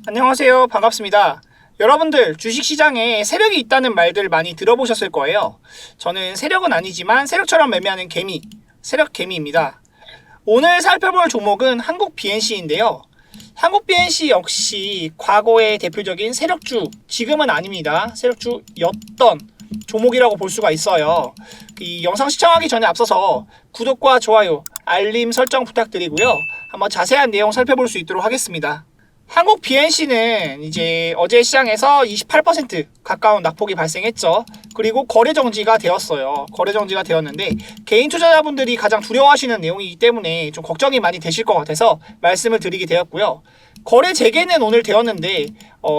안녕하세요. 반갑습니다. 여러분들 주식시장에 세력이 있다는 말들 많이 들어보셨을 거예요. 저는 세력은 아니지만 세력처럼 매매하는 개미, 세력 개미입니다. 오늘 살펴볼 종목은 한국 BNC인데요. 한국 BNC 역시 과거의 대표적인 세력주, 지금은 아닙니다. 세력주였던 종목이라고 볼 수가 있어요. 이 영상 시청하기 전에 앞서서 구독과 좋아요, 알림 설정 부탁드리고요. 한번 자세한 내용 살펴볼 수 있도록 하겠습니다. 한국 BNC는 이제 어제 시장에서 28% 가까운 낙폭이 발생했죠. 그리고 거래 정지가 되었어요. 거래 정지가 되었는데 개인 투자자분들이 가장 두려워하시는 내용이기 때문에 좀 걱정이 많이 되실 것 같아서 말씀을 드리게 되었고요. 거래 재개는 오늘 되었는데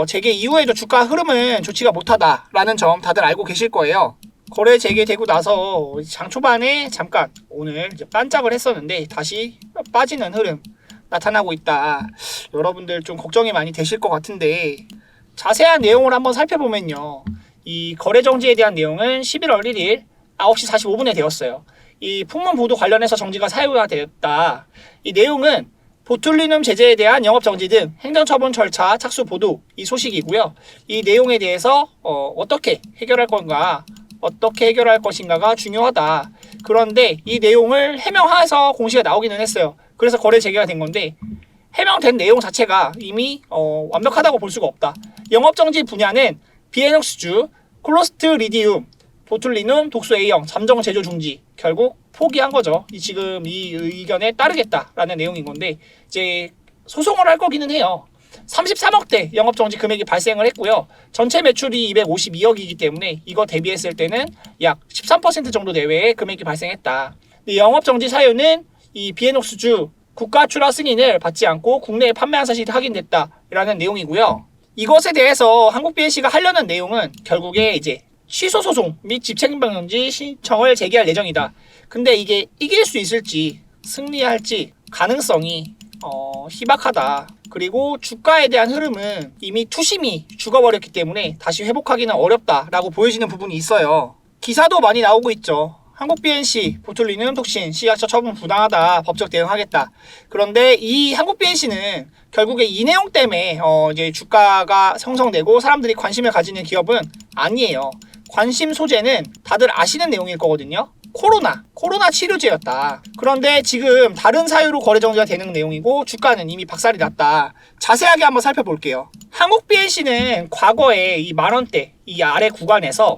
재개 이후에도 주가 흐름은 좋지가 못하다라는 점 다들 알고 계실 거예요. 거래 재개되고 나서 장 초반에 잠깐 오늘 이제 반짝을 했었는데 다시 빠지는 흐름 나타나고 있다. 여러분들 좀 걱정이 많이 되실 것 같은데 자세한 내용을 한번 살펴보면요. 이 거래 정지에 대한 내용은 11월 1일 9시 45분에 되었어요. 이 풍문 보도 관련해서 정지가 사유가 되었다. 이 내용은 보툴리눔 제재에 대한 영업 정지 등 행정처분 절차 착수 보도 이 소식이고요. 이 내용에 대해서 어떻게 해결할 건가, 어떻게 해결할 것인가가 중요하다. 그런데 이 내용을 해명해서 공시가 나오기는 했어요. 그래서 거래 재개가 된 건데 해명된 내용 자체가 이미 완벽하다고 볼 수가 없다. 영업정지 분야는 비에녹스주, 콜로스트 리디움, 보툴리눔, 독소 A형, 잠정 제조 중지 결국 포기한 거죠. 지금 이 의견에 따르겠다라는 내용인 건데 이제 소송을 할 거기는 해요. 33억대 영업정지 금액이 발생을 했고요. 전체 매출이 252억이기 때문에 이거 대비했을 때는 약 13% 정도 내외의 금액이 발생했다. 영업정지 사유는 이 비에녹스주 국가 출하 승인을 받지 않고 국내에 판매한 사실이 확인됐다라는 내용이고요. 이것에 대해서 한국 BNC가 하려는 내용은 결국에 이제 취소 소송 및 집행방지 신청을 제기할 예정이다. 근데 이게 이길 수 있을지 승리할지 가능성이 희박하다. 그리고 주가에 대한 흐름은 이미 투심이 죽어버렸기 때문에 다시 회복하기는 어렵다라고 보여지는 부분이 있어요. 기사도 많이 나오고 있죠. 한국 BNC, 보툴리눔 톡신, 시약처 처분 부당하다, 법적 대응하겠다. 그런데 이 한국 BNC는 결국에 이 내용 때문에 이제 주가가 형성되고 사람들이 관심을 가지는 기업은 아니에요. 관심 소재는 다들 아시는 내용일 거거든요. 코로나 치료제였다. 그런데 지금 다른 사유로 거래 정지가 되는 내용이고 주가는 이미 박살이 났다. 자세하게 한번 살펴볼게요. 한국 BNC는 과거에 이 만원대 이 아래 구간에서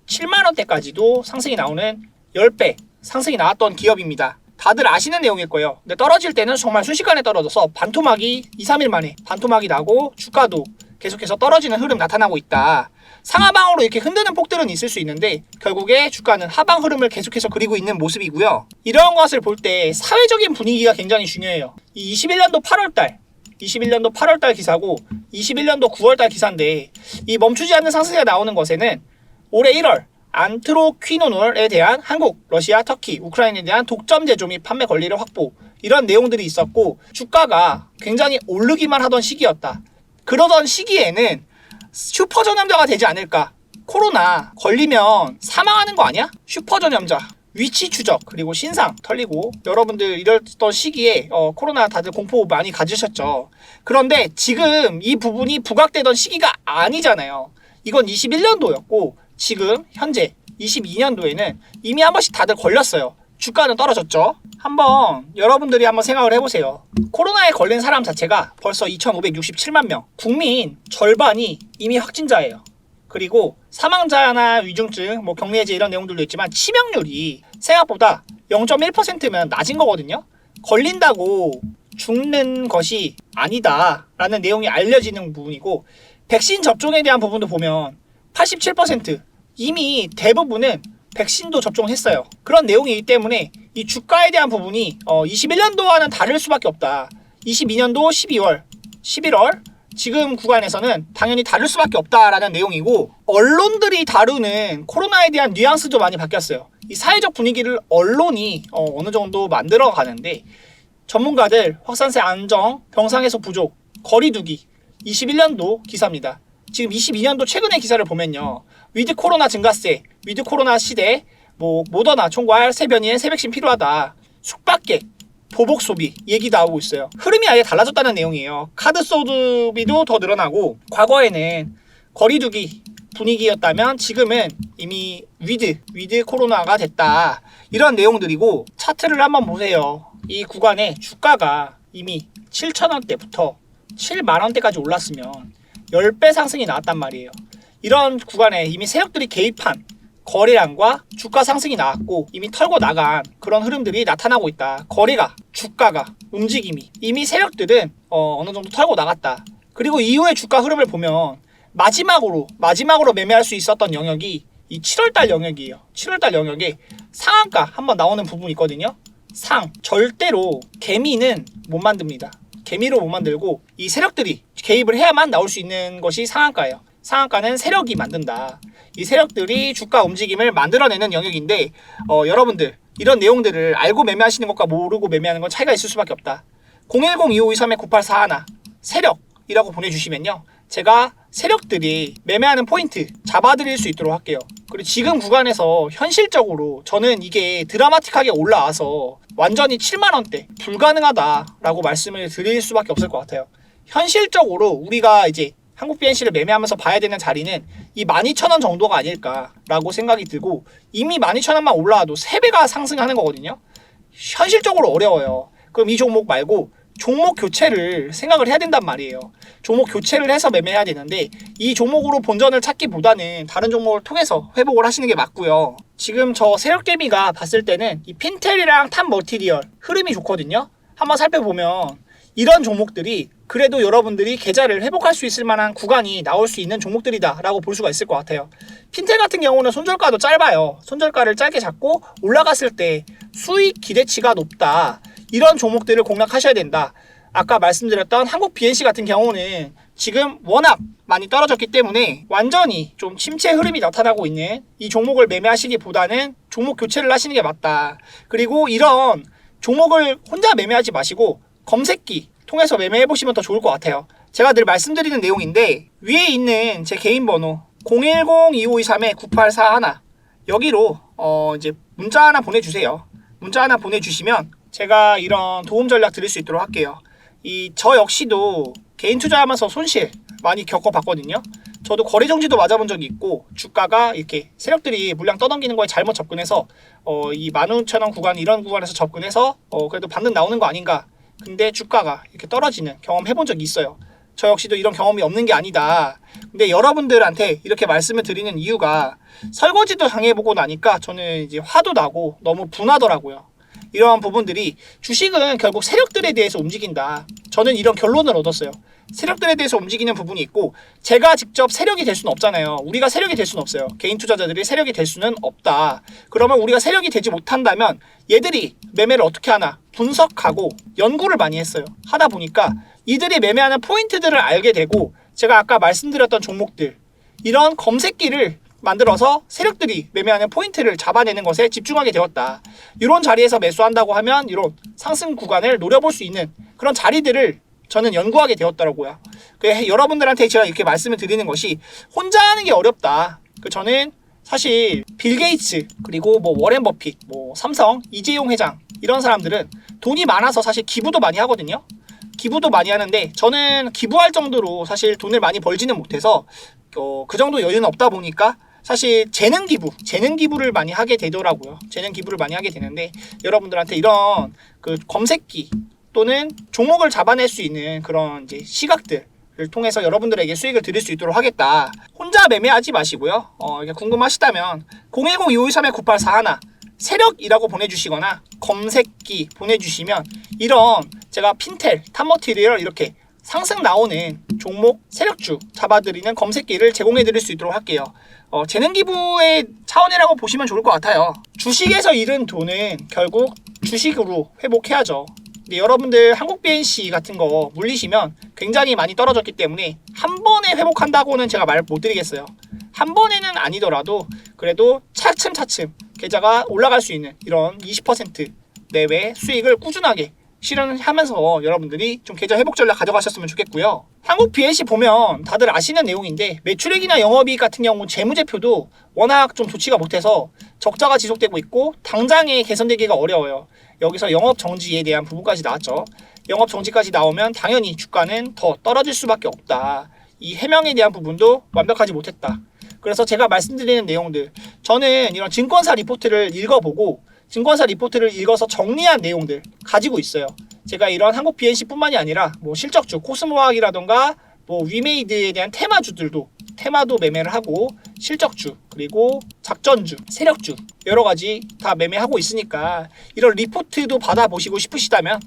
7만원대까지도 상승이 나오는 10배 상승이 나왔던 기업입니다. 다들 아시는 내용일 거예요. 근데 떨어질 때는 정말 순식간에 떨어져서 반토막이 2, 3일 만에 반토막이 나고 주가도 계속해서 떨어지는 흐름 나타나고 있다. 상하방으로 이렇게 흔드는 폭들은 있을 수 있는데 결국에 주가는 하방 흐름을 계속해서 그리고 있는 모습이고요. 이런 것을 볼 때 사회적인 분위기가 굉장히 중요해요. 이 21년도 8월달 기사고 21년도 9월달 기사인데 이 멈추지 않는 상승세가 나오는 것에는 올해 1월 안트로퀴노놀에 대한 한국, 러시아, 터키, 우크라이나에 대한 독점 제조 및 판매 권리를 확보 이런 내용들이 있었고 주가가 굉장히 오르기만 하던 시기였다. 그러던 시기에는 슈퍼전염자가 되지 않을까. 코로나 걸리면 사망하는 거 아니야? 슈퍼전염자, 위치 추적, 그리고 신상 털리고 여러분들 이랬던 시기에 코로나 다들 공포 많이 가지셨죠. 그런데 지금 이 부분이 부각되던 시기가 아니잖아요. 이건 21년도였고 지금 현재 22년도에는 이미 한 번씩 다들 걸렸어요. 주가는 떨어졌죠. 한번 여러분들이 한번 생각을 해보세요. 코로나에 걸린 사람 자체가 벌써 2,567만 명. 국민 절반이 이미 확진자예요. 그리고 사망자나 위중증, 격리해제 이런 내용들도 있지만 치명률이 생각보다 0.1%면 낮은 거거든요. 걸린다고 죽는 것이 아니다라는 내용이 알려지는 부분이고 백신 접종에 대한 부분도 보면 87% 이미 대부분은 백신도 접종했어요. 그런 내용이기 때문에 이 주가에 대한 부분이 21년도와는 다를 수밖에 없다. 22년도 12월, 11월 지금 구간에서는 당연히 다를 수밖에 없다라는 내용이고 언론들이 다루는 코로나에 대한 뉘앙스도 많이 바뀌었어요. 이 사회적 분위기를 언론이 어느 정도 만들어 가는데 전문가들 확산세 안정, 병상 해소 부족, 거리두기 21년도 기사입니다. 지금 22년도 최근의 기사를 보면요. 위드 코로나 증가세, 위드 코로나 시대, 모더나 총괄 새 변이엔 새 백신 필요하다. 숙박객 보복 소비 얘기 나오고 있어요. 흐름이 아예 달라졌다는 내용이에요. 카드 소비도 더 늘어나고, 과거에는 거리두기 분위기였다면 지금은 이미 위드 코로나가 됐다, 이런 내용들이고, 차트를 한번 보세요. 이 구간에 주가가 이미 7,000원대부터 7만원대까지 올랐으면 10배 상승이 나왔단 말이에요. 이런 구간에 이미 세력들이 개입한 거래량과 주가 상승이 나왔고, 이미 털고 나간 그런 흐름들이 나타나고 있다. 거래가, 주가가, 움직임이 이미 세력들은 어느 정도 털고 나갔다. 그리고 이후의 주가 흐름을 보면 마지막으로 매매할 수 있었던 영역이 이 7월달 영역이에요. 7월달 영역에 상한가 한번 나오는 부분이 있거든요. 절대로 개미는 못 만듭니다. 개미로 못 만들고, 이 세력들이 개입을 해야만 나올 수 있는 것이 상한가예요. 상한가는 세력이 만든다. 이 세력들이 주가 움직임을 만들어내는 영역인데, 여러분들 이런 내용들을 알고 매매하시는 것과 모르고 매매하는 건 차이가 있을 수밖에 없다. 010-2523-9841 세력이라고 보내주시면요, 제가 세력들이 매매하는 포인트 잡아드릴 수 있도록 할게요. 그리고 지금 구간에서 현실적으로 저는 이게 드라마틱하게 올라와서 완전히 7만원대 불가능하다라고 말씀을 드릴 수밖에 없을 것 같아요. 현실적으로 우리가 이제 한국 BNC를 매매하면서 봐야 되는 자리는 이 12,000원 정도가 아닐까라고 생각이 들고, 이미 12,000원만 올라와도 3배가 상승하는 거거든요. 현실적으로 어려워요. 그럼 이 종목 말고 종목 교체를 생각을 해야 된단 말이에요. 종목 교체를 해서 매매해야 되는데, 이 종목으로 본전을 찾기보다는 다른 종목을 통해서 회복을 하시는 게 맞고요. 지금 저 세력개미가 봤을 때는 이 핀텔이랑 탑 머티리얼 흐름이 좋거든요. 한번 살펴보면 이런 종목들이 그래도 여러분들이 계좌를 회복할 수 있을 만한 구간이 나올 수 있는 종목들이다 라고 볼 수가 있을 것 같아요. 핀텔 같은 경우는 손절가도 짧아요. 손절가를 짧게 잡고 올라갔을 때 수익 기대치가 높다, 이런 종목들을 공략하셔야 된다. 아까 말씀드렸던 한국 BNC 같은 경우는 지금 워낙 많이 떨어졌기 때문에 완전히 좀 침체 흐름이 나타나고 있는 이 종목을 매매하시기보다는 종목 교체를 하시는 게 맞다. 그리고 이런 종목을 혼자 매매하지 마시고 검색기 통해서 매매해보시면 더 좋을 것 같아요. 제가 늘 말씀드리는 내용인데, 위에 있는 제 개인 번호 010-2523-9841 여기로 이제 문자 하나 보내주세요. 문자 하나 보내주시면 제가 이런 도움 전략 드릴 수 있도록 할게요. 저 역시도 개인 투자하면서 손실 많이 겪어봤거든요. 저도 거래 정지도 맞아본 적이 있고, 주가가 이렇게 세력들이 물량 떠넘기는 거에 잘못 접근해서 이 15,000원 구간, 이런 구간에서 접근해서 그래도 반등 나오는 거 아닌가, 근데 주가가 이렇게 떨어지는 경험 해본 적이 있어요. 저 역시도 이런 경험이 없는 게 아니다. 근데 여러분들한테 이렇게 말씀을 드리는 이유가, 설거지도 당해보고 나니까 저는 이제 화도 나고 너무 분하더라고요. 이러한 부분들이, 주식은 결국 세력들에 대해서 움직인다, 저는 이런 결론을 얻었어요. 세력들에 대해서 움직이는 부분이 있고, 제가 직접 세력이 될 수는 없잖아요. 우리가 세력이 될 수는 없어요. 개인 투자자들이 세력이 될 수는 없다. 그러면 우리가 세력이 되지 못한다면 얘들이 매매를 어떻게 하나 분석하고 연구를 많이 했어요. 하다 보니까 이들이 매매하는 포인트들을 알게 되고, 제가 아까 말씀드렸던 종목들, 이런 검색기를 만들어서 세력들이 매매하는 포인트를 잡아내는 것에 집중하게 되었다. 이런 자리에서 매수한다고 하면 이런 상승 구간을 노려볼 수 있는 그런 자리들을 저는 연구하게 되었더라고요. 여러분들한테 제가 이렇게 말씀을 드리는 것이, 혼자 하는 게 어렵다. 저는 사실 빌 게이츠, 그리고 뭐 워렌 버핏, 뭐 삼성, 이재용 회장, 이런 사람들은 돈이 많아서 사실 기부도 많이 하거든요. 기부도 많이 하는데, 저는 기부할 정도로 사실 돈을 많이 벌지는 못해서 그 정도 여유는 없다 보니까 사실 재능 기부를 많이 하게 되더라고요. 재능 기부를 많이 하게 되는데, 여러분들한테 이런 그 검색기 또는 종목을 잡아낼 수 있는 그런 이제 시각들을 통해서 여러분들에게 수익을 드릴 수 있도록 하겠다. 혼자 매매하지 마시고요. 궁금하시다면 010-2523-9841 세력이라고 보내주시거나 검색기 보내주시면, 이런 제가 핀텔, 탑머티리얼 이렇게 상승 나오는 종목 세력주 잡아드리는 검색기를 제공해드릴 수 있도록 할게요. 재능기부의 차원이라고 보시면 좋을 것 같아요. 주식에서 잃은 돈은 결국 주식으로 회복해야죠. 근데 여러분들 한국 BNC 같은 거 물리시면 굉장히 많이 떨어졌기 때문에 한 번에 회복한다고는 제가 말 못 드리겠어요. 한 번에는 아니더라도 그래도 차츰차츰 계좌가 올라갈 수 있는 이런 20% 내외 수익을 꾸준하게 실현하면서 여러분들이 좀 계좌 회복 전략 가져가셨으면 좋겠고요. 한국 BNC 보면 다들 아시는 내용인데, 매출액이나 영업이익 같은 경우 재무제표도 워낙 좀 좋지가 못해서 적자가 지속되고 있고 당장에 개선되기가 어려워요. 여기서 영업 정지에 대한 부분까지 나왔죠. 영업 정지까지 나오면 당연히 주가는 더 떨어질 수밖에 없다. 이 해명에 대한 부분도 완벽하지 못했다. 그래서 제가 말씀드리는 내용들, 저는 이런 증권사 리포트를 읽어보고 증권사 리포트를 읽어서 정리한 내용들 가지고 있어요. 제가 이런 한국 BNC뿐만이 아니라 뭐 실적주, 코스모학이라던가 뭐 위메이드에 대한 테마도 매매를 하고 실적주, 그리고 작전주, 세력주 여러 가지 다 매매하고 있으니까 이런 리포트도 받아보시고 싶으시다면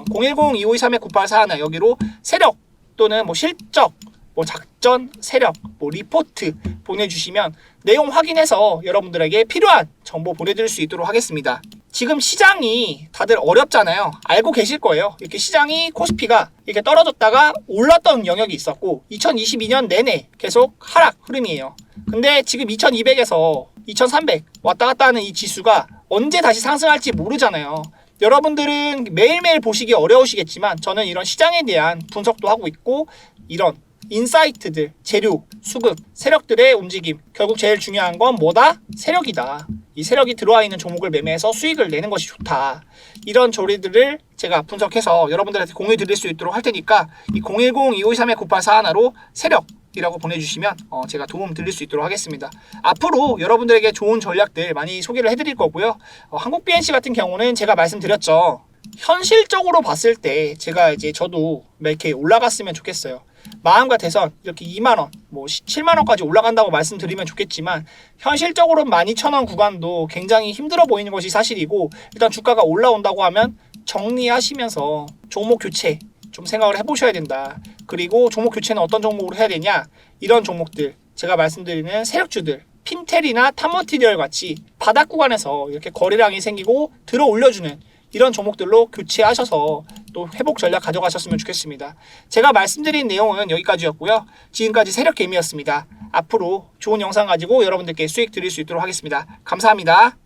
010-2523-9841 여기로 세력 또는 뭐 실적, 뭐 작전, 세력, 뭐 리포트 보내주시면 내용 확인해서 여러분들에게 필요한 정보 보내드릴 수 있도록 하겠습니다. 지금 시장이 다들 어렵잖아요. 알고 계실 거예요. 이렇게 시장이 코스피가 이렇게 떨어졌다가 올랐던 영역이 있었고 2022년 내내 계속 하락 흐름이에요. 근데 지금 2200에서 2300 왔다 갔다 하는 이 지수가 언제 다시 상승할지 모르잖아요. 여러분들은 매일매일 보시기 어려우시겠지만 저는 이런 시장에 대한 분석도 하고 있고 이런 인사이트들, 재료, 수급, 세력들의 움직임, 결국 제일 중요한 건 뭐다? 세력이다. 이 세력이 들어와 있는 종목을 매매해서 수익을 내는 것이 좋다. 이런 조리들을 제가 분석해서 여러분들한테 공유 드릴 수 있도록 할 테니까 이 010-2523-9841로 세력이라고 보내주시면 제가 도움 드릴 수 있도록 하겠습니다. 앞으로 여러분들에게 좋은 전략들 많이 소개를 해드릴 거고요. 한국 BNC 같은 경우는 제가 말씀드렸죠. 현실적으로 봤을 때 제가 저도 이렇게 올라갔으면 좋겠어요. 마음 같아서 이렇게 2만원, 뭐 7만원까지 올라간다고 말씀드리면 좋겠지만 현실적으로 12,000원 구간도 굉장히 힘들어 보이는 것이 사실이고 일단 주가가 올라온다고 하면 정리하시면서 종목 교체 좀 생각을 해보셔야 된다. 그리고 종목 교체는 어떤 종목으로 해야 되냐? 이런 종목들, 제가 말씀드리는 세력주들, 핀텔이나 탑머티리얼 같이 바닥 구간에서 이렇게 거래량이 생기고 들어 올려주는 이런 종목들로 교체하셔서 또 회복 전략 가져가셨으면 좋겠습니다. 제가 말씀드린 내용은 여기까지였고요. 지금까지 세력개미였습니다. 앞으로 좋은 영상 가지고 여러분들께 수익 드릴 수 있도록 하겠습니다. 감사합니다.